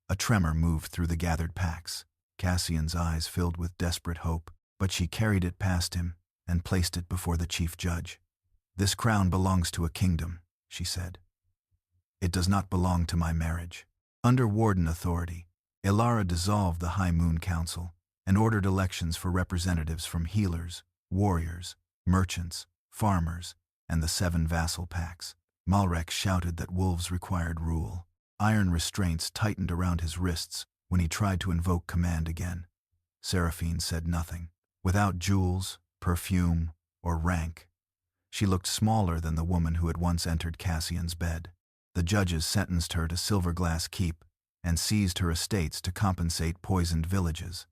A tremor moved through the gathered packs. Cassian's eyes filled with desperate hope, but she carried it past him and placed it before the chief judge. This crown belongs to a kingdom, she said. It does not belong to my marriage. Under warden authority, Elara dissolved the High Moon Council and ordered elections for representatives from healers, warriors, merchants, farmers, and the 7 vassal packs. Malrek shouted that wolves required rule. Iron restraints tightened around his wrists when he tried to invoke command again. Seraphine said nothing. Without jewels, perfume, or rank, she looked smaller than the woman who had once entered Cassian's bed. The judges sentenced her to Silverglass Keep and seized her estates to compensate poisoned villages.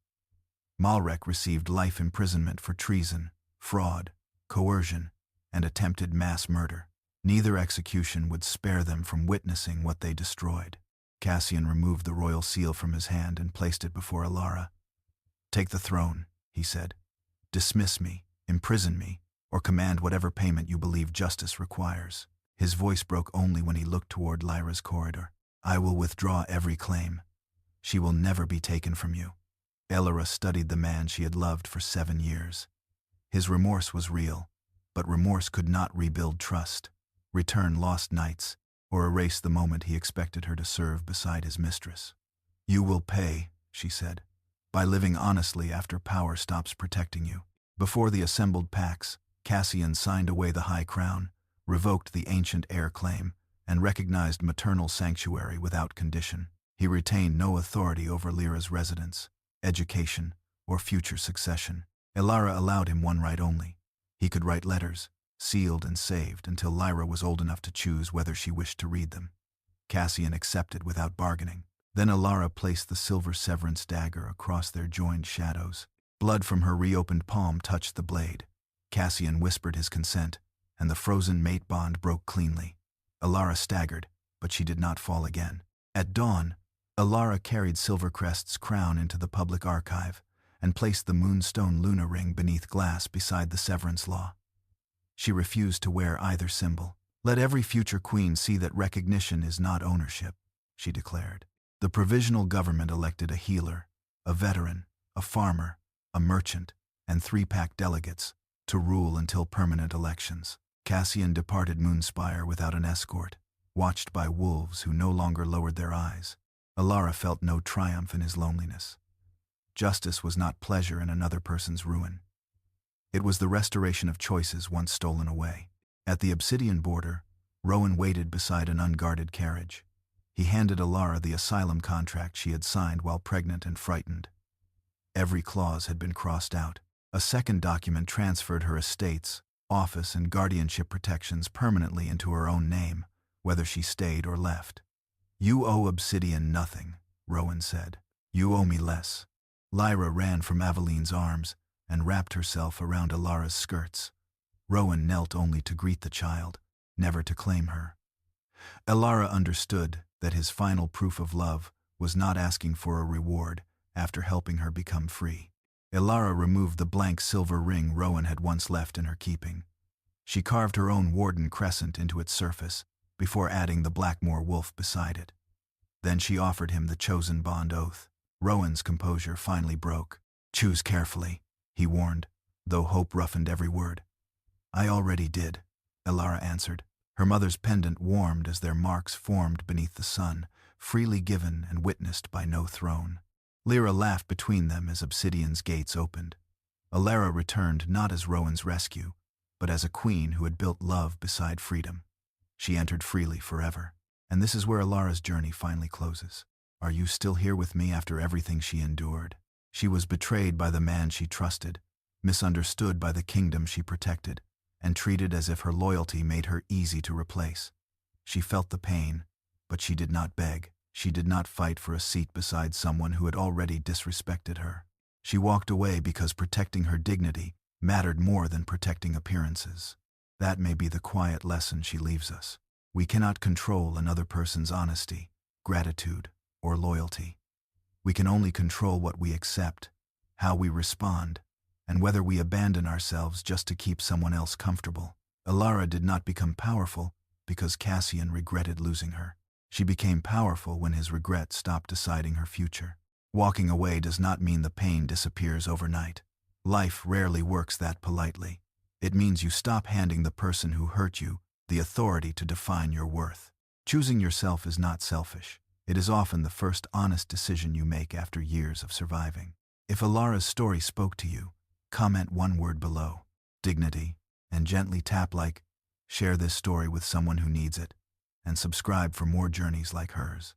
Malrek received life imprisonment for treason, fraud, coercion, and attempted mass murder. Neither execution would spare them from witnessing what they destroyed. Cassian removed the royal seal from his hand and placed it before Elara. Take the throne, he said. Dismiss me, imprison me, or command whatever payment you believe justice requires. His voice broke only when he looked toward Lyra's corridor. I will withdraw every claim. She will never be taken from you. Elara studied the man she had loved for 7 years. His remorse was real, but remorse could not rebuild trust, return lost nights, or erase the moment he expected her to serve beside his mistress. You will pay, she said, by living honestly after power stops protecting you. Before the assembled packs, Cassian signed away the High Crown, revoked the ancient heir claim, and recognized maternal sanctuary without condition. He retained no authority over Lyra's residence, education, or future succession. Elara allowed him one right only. He could write letters, sealed and saved until Lyra was old enough to choose whether she wished to read them. Cassian accepted without bargaining. Then Elara placed the silver severance dagger across their joined shadows. Blood from her reopened palm touched the blade. Cassian whispered his consent, and the frozen mate bond broke cleanly. Elara staggered, but she did not fall again. At dawn, Elara carried Silvercrest's crown into the public archive and placed the moonstone Luna ring beneath glass beside the severance law. She refused to wear either symbol. Let every future queen see that recognition is not ownership, she declared. The provisional government elected a healer, a veteran, a farmer, a merchant, and 3-pack delegates, to rule until permanent elections. Cassian departed Moonspire without an escort, watched by wolves who no longer lowered their eyes. Elara felt no triumph in his loneliness. Justice was not pleasure in another person's ruin. It was the restoration of choices once stolen away. At the Obsidian border, Rowan waited beside an unguarded carriage. He handed Elara the asylum contract she had signed while pregnant and frightened. Every clause had been crossed out. A second document transferred her estates, office, and guardianship protections permanently into her own name, whether she stayed or left. "You owe Obsidian nothing," Rowan said. "You owe me less." Lyra ran from Aveline's arms and wrapped herself around Elara's skirts. Rowan knelt only to greet the child, never to claim her. Elara understood that his final proof of love was not asking for a reward after helping her become free. Elara removed the blank silver ring Rowan had once left in her keeping. She carved her own warden crescent into its surface before adding the Blackmoor wolf beside it. Then she offered him the chosen bond oath. Rowan's composure finally broke. "Choose carefully," he warned, though hope roughened every word. "I already did," Elara answered. Her mother's pendant warmed as their marks formed beneath the sun, freely given and witnessed by no throne. Lyra laughed between them as Obsidian's gates opened. Elara returned not as Rowan's rescue, but as a queen who had built love beside freedom. She entered freely forever. And this is where Elara's journey finally closes. Are you still here with me after everything she endured? She was betrayed by the man she trusted, misunderstood by the kingdom she protected, and treated as if her loyalty made her easy to replace. She felt the pain, but she did not beg. She did not fight for a seat beside someone who had already disrespected her. She walked away because protecting her dignity mattered more than protecting appearances. That may be the quiet lesson she leaves us. We cannot control another person's honesty, gratitude, or loyalty. We can only control what we accept, how we respond, and whether we abandon ourselves just to keep someone else comfortable. Elara did not become powerful because Cassian regretted losing her. She became powerful when his regret stopped deciding her future. Walking away does not mean the pain disappears overnight. Life rarely works that politely. It means you stop handing the person who hurt you the authority to define your worth. Choosing yourself is not selfish. It is often the first honest decision you make after years of surviving. If Elara's story spoke to you, comment one word below, dignity, and gently tap like. Share this story with someone who needs it, and subscribe for more journeys like hers.